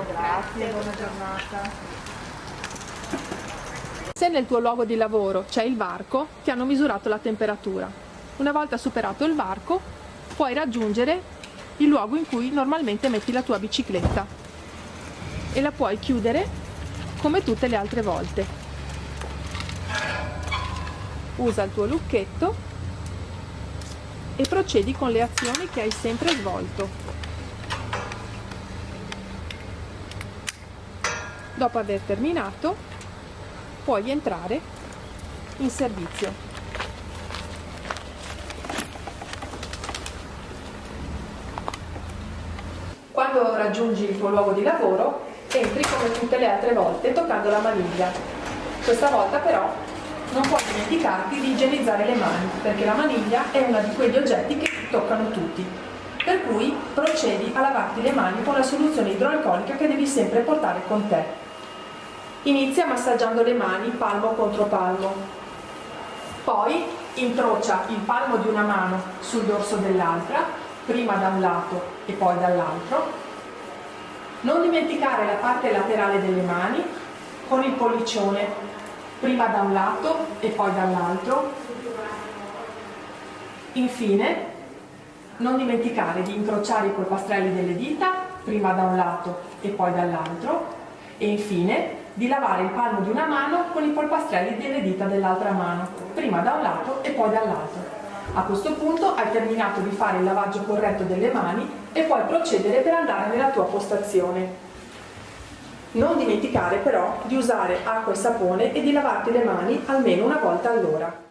Grazie, buona giornata. Se nel tuo luogo di lavoro c'è il varco, ti hanno misurato la temperatura. Una volta superato il varco, puoi raggiungere il luogo in cui normalmente metti la tua bicicletta e la puoi chiudere come tutte le altre volte. Usa il tuo lucchetto e procedi con le azioni che hai sempre svolto. Dopo aver terminato, puoi entrare in servizio. Quando raggiungi il tuo luogo di lavoro, entri come tutte le altre volte toccando la maniglia. Questa volta però non puoi dimenticarti di igienizzare le mani, perché la maniglia è uno di quegli oggetti che toccano tutti. Per cui procedi a lavarti le mani con la soluzione idroalcolica che devi sempre portare con te. Inizia massaggiando le mani palmo contro palmo. Poi incrocia il palmo di una mano sul dorso dell'altra, prima da un lato e poi dall'altro. Non dimenticare la parte laterale delle mani con il pollicione, prima da un lato e poi dall'altro. Infine, non dimenticare di incrociare i polpastrelli delle dita, prima da un lato e poi dall'altro. E infine, di lavare il palmo di una mano con i polpastrelli delle dita dell'altra mano, prima da un lato e poi dall'altro. A questo punto hai terminato di fare il lavaggio corretto delle mani e puoi procedere per andare nella tua postazione. Non dimenticare però di usare acqua e sapone e di lavarti le mani almeno una volta all'ora.